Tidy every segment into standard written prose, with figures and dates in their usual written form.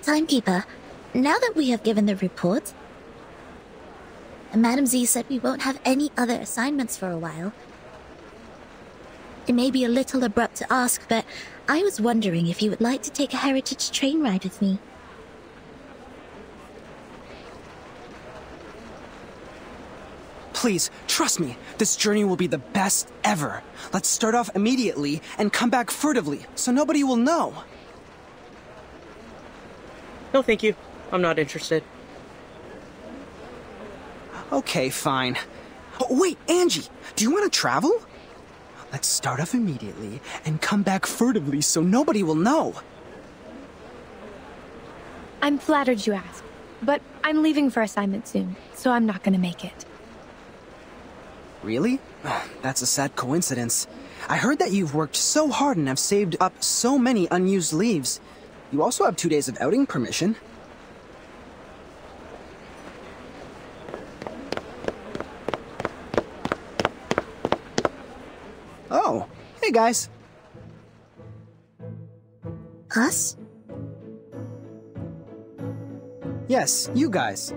Timekeeper, now that we have given the report, Madam Z said we won't have any other assignments for a while. It may be a little abrupt to ask, but I was wondering if you would like to take a heritage train ride with me. Please, trust me, this journey will be the best ever. Let's start off immediately and come back furtively, so nobody will know. No, thank you. I'm not interested. Okay, fine. Oh, wait, Angie, do you want to travel? Let's start off immediately and come back furtively so nobody will know. I'm flattered you asked, but I'm leaving for assignment soon, so I'm not gonna make it. Really? That's a sad coincidence. I heard that you've worked so hard and have saved up so many unused leaves. You also have 2 days of outing permission. Oh, hey guys. Us? Yes, you guys.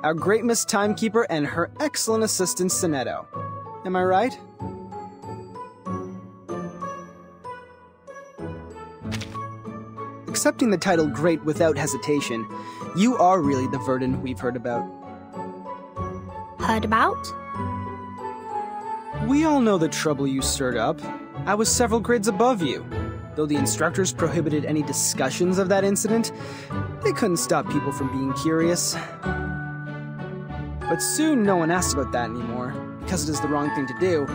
Our great Miss Timekeeper and her excellent assistant, Sonetto. Am I right? Accepting the title Great without hesitation, you are really the Verdun we've heard about. Heard about? We all know the trouble you stirred up. I was several grades above you. Though the instructors prohibited any discussions of that incident, they couldn't stop people from being curious. But soon no one asked about that anymore, because it is the wrong thing to do,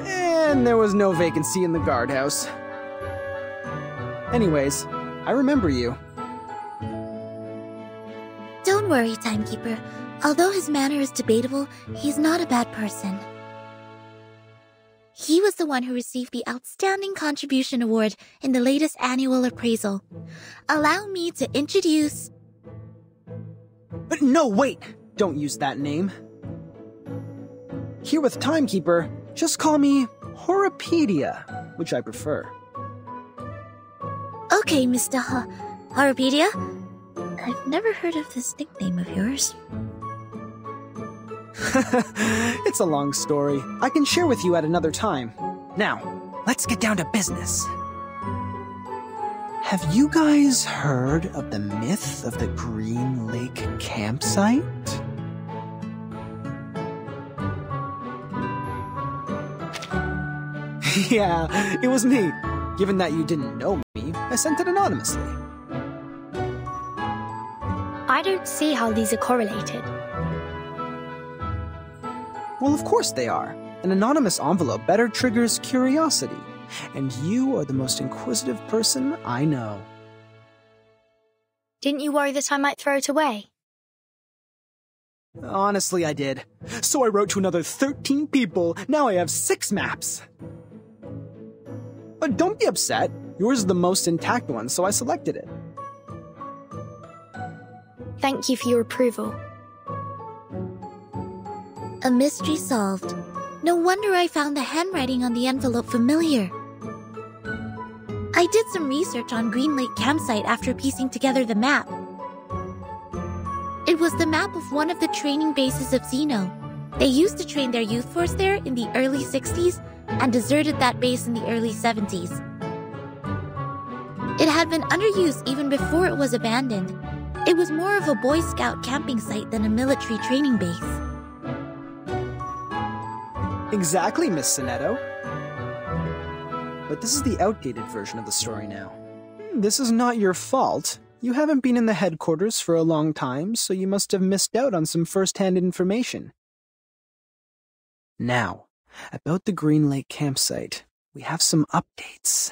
and there was no vacancy in the guardhouse. Anyways, I remember you. Don't worry, Timekeeper. Although his manner is debatable, he's not a bad person. He was the one who received the Outstanding Contribution Award in the latest annual appraisal. Allow me to introduce... But no, wait! Don't use that name. Here with Timekeeper, just call me Horopedia, which I prefer. Okay, Mr. Horopedia. I've never heard of this nickname of yours. It's a long story. I can share with you at another time. Now, let's get down to business. Have you guys heard of the myth of the Green Lake campsite? Yeah, it was me. Given that you didn't know me, I sent it anonymously. I don't see how these are correlated. Well, of course they are. An anonymous envelope better triggers curiosity. And you are the most inquisitive person I know. Didn't you worry that I might throw it away? Honestly, I did. So I wrote to another 13 people. Now I have 6 maps. But don't be upset. Yours is the most intact one, so I selected it. Thank you for your approval. A mystery solved. No wonder I found the handwriting on the envelope familiar. I did some research on Green Lake Campsite after piecing together the map. It was the map of one of the training bases of Xeno. They used to train their youth force there in the early 60s and deserted that base in the early 70s. It had been underused even before it was abandoned. It was more of a Boy Scout camping site than a military training base. Exactly, Miss Sonetto. But this is the outdated version of the story now. This is not your fault. You haven't been in the headquarters for a long time, so you must have missed out on some first-hand information. Now, about the Green Lake campsite, we have some updates.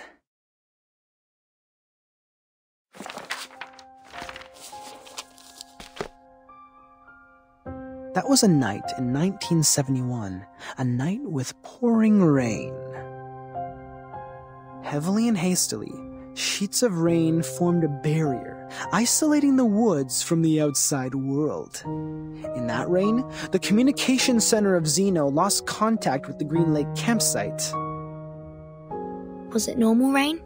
That was a night in 1971, a night with pouring rain. Heavily and hastily, sheets of rain formed a barrier, isolating the woods from the outside world. In that rain, the communication center of Xeno lost contact with the Green Lake campsite. Was it normal rain?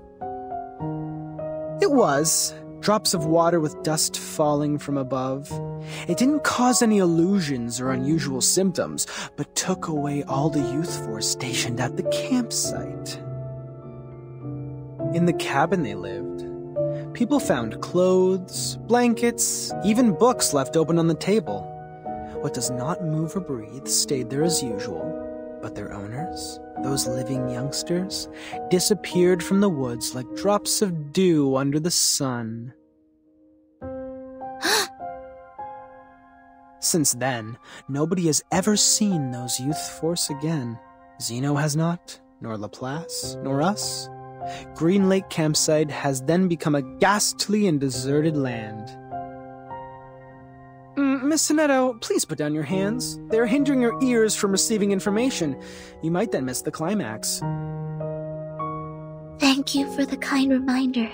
It was, drops of water with dust falling from above. It didn't cause any illusions or unusual symptoms, but took away all the youth force stationed at the campsite. In the cabin they lived, people found clothes, blankets, even books left open on the table. What does not move or breathe stayed there as usual, but their owners, those living youngsters, disappeared from the woods like drops of dew under the sun. Since then, nobody has ever seen those youth force again. Zeno has not, nor Laplace, nor us. Green Lake Campsite has then become a ghastly and deserted land. Miss Sonetto, please put down your hands. They are hindering your ears from receiving information. You might then miss the climax. Thank you for the kind reminder.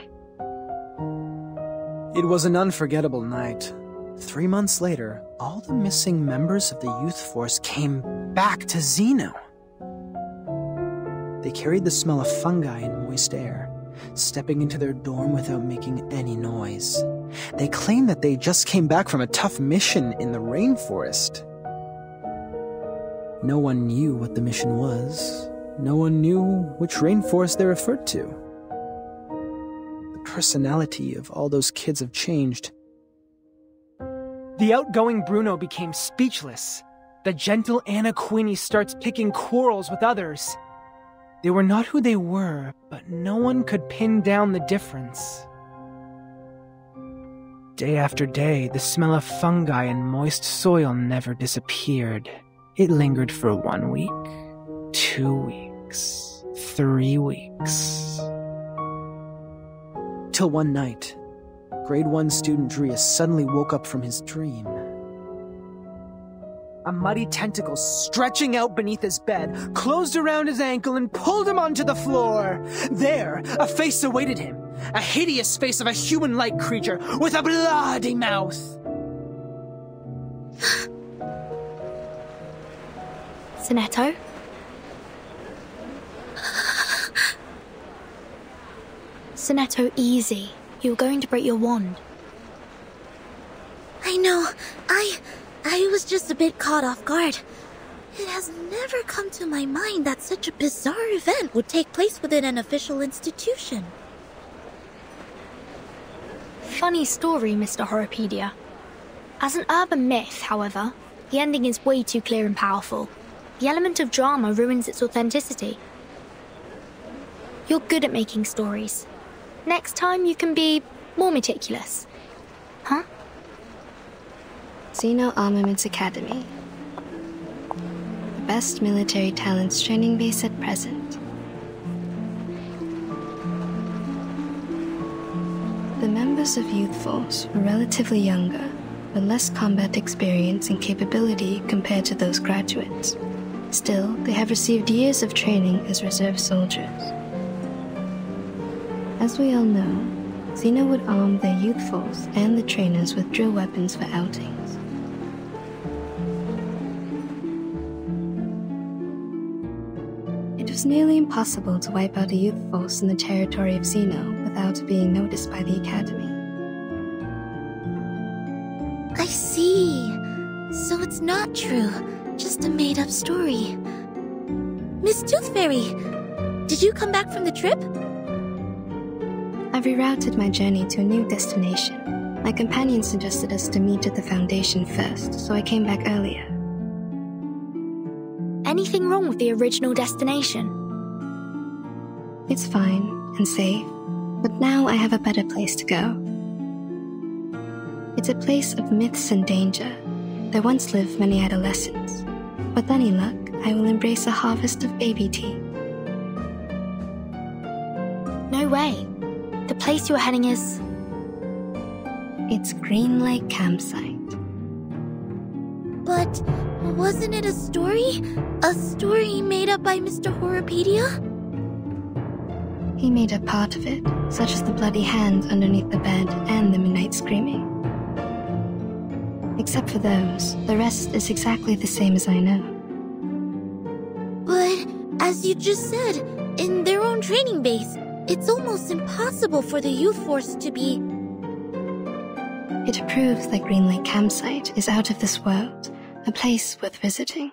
It was an unforgettable night. 3 months later, all the missing members of the youth force came back to Zeno. They carried the smell of fungi and moist air, stepping into their dorm without making any noise. They claimed that they just came back from a tough mission in the rainforest. No one knew what the mission was. No one knew which rainforest they referred to. The personality of all those kids have changed. The outgoing Bruno became speechless. The gentle Anna Queenie starts picking quarrels with others. They were not who they were, but no one could pin down the difference. Day after day, the smell of fungi and moist soil never disappeared. It lingered for 1 week, 2 weeks, 3 weeks. Till one night, grade 1 student Drius suddenly woke up from his dream. A muddy tentacle stretching out beneath his bed, closed around his ankle and pulled him onto the floor. There, a face awaited him. A hideous face of a human-like creature with a bloody mouth. Sonetto? Sonetto, easy. You're going to break your wand. I know. I was just a bit caught off guard. It has never come to my mind that such a bizarre event would take place within an official institution. Funny story, Mr. Horopedia. As an urban myth, however, the ending is way too clear and powerful. The element of drama ruins its authenticity. You're good at making stories. Next time you can be more meticulous. Huh? Zeno Armaments Academy. The best military talents training base at present. The members of Youth Force were relatively younger, with less combat experience and capability compared to those graduates. Still, they have received years of training as reserve soldiers. As we all know, Zeno would arm their Youth Force and the trainers with drill weapons for outings. It was nearly impossible to wipe out a Youth Force in the territory of Zeno without being noticed by the Academy. I see. So it's not true, just a made-up story. Miss Tooth Fairy, did you come back from the trip? I've rerouted my journey to a new destination. My companion suggested us to meet at the Foundation first, so I came back earlier. Anything wrong with the original destination? It's fine and safe, but now I have a better place to go. It's a place of myths and danger. There once lived many adolescents. With any luck, I will embrace a harvest of baby tea. No way. The place you're heading is... It's Green Lake Campsite. But wasn't it a story? A story made up by Mr. Horopedia? He made up part of it, such as the bloody hands underneath the bed and the midnight screaming. Except for those, the rest is exactly the same as I know. But, as you just said, in their own training base, it's almost impossible for the youth force to be... It proves that Green Lake Campsite is out of this world, a place worth visiting.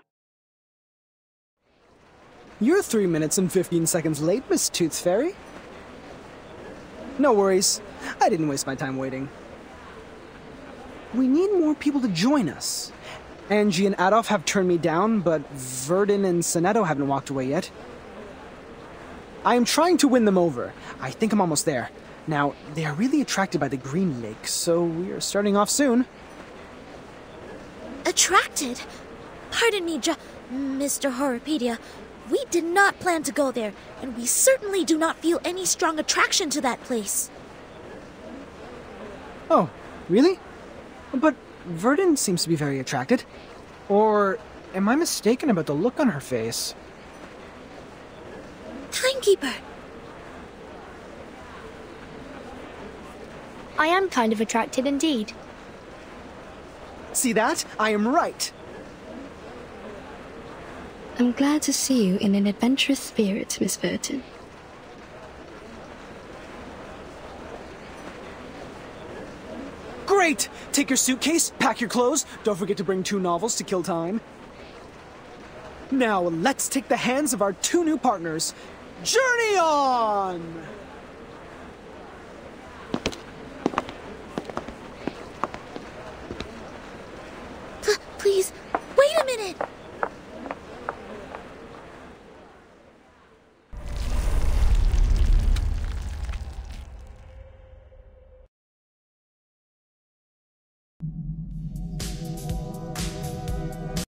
You're 3 minutes and 15 seconds late, Miss Tooth Fairy. No worries. I didn't waste my time waiting. We need more people to join us. Angie and Adolf have turned me down, but Verdun and Sonetto haven't walked away yet. I am trying to win them over. I think I'm almost there. Now, they are really attracted by the Green Lake, so we are starting off soon. Attracted? Pardon me, Mr. Horrorpedia. We did not plan to go there, and we certainly do not feel any strong attraction to that place. Oh, really? But Verdun seems to be very attracted. Or am I mistaken about the look on her face? Timekeeper! I am kind of attracted indeed. See that? I am right. I'm glad to see you in an adventurous spirit, Miss Verdun. Great! Take your suitcase, pack your clothes, don't forget to bring 2 novels to kill time. Now, let's take the hands of our 2 new partners. Journey on!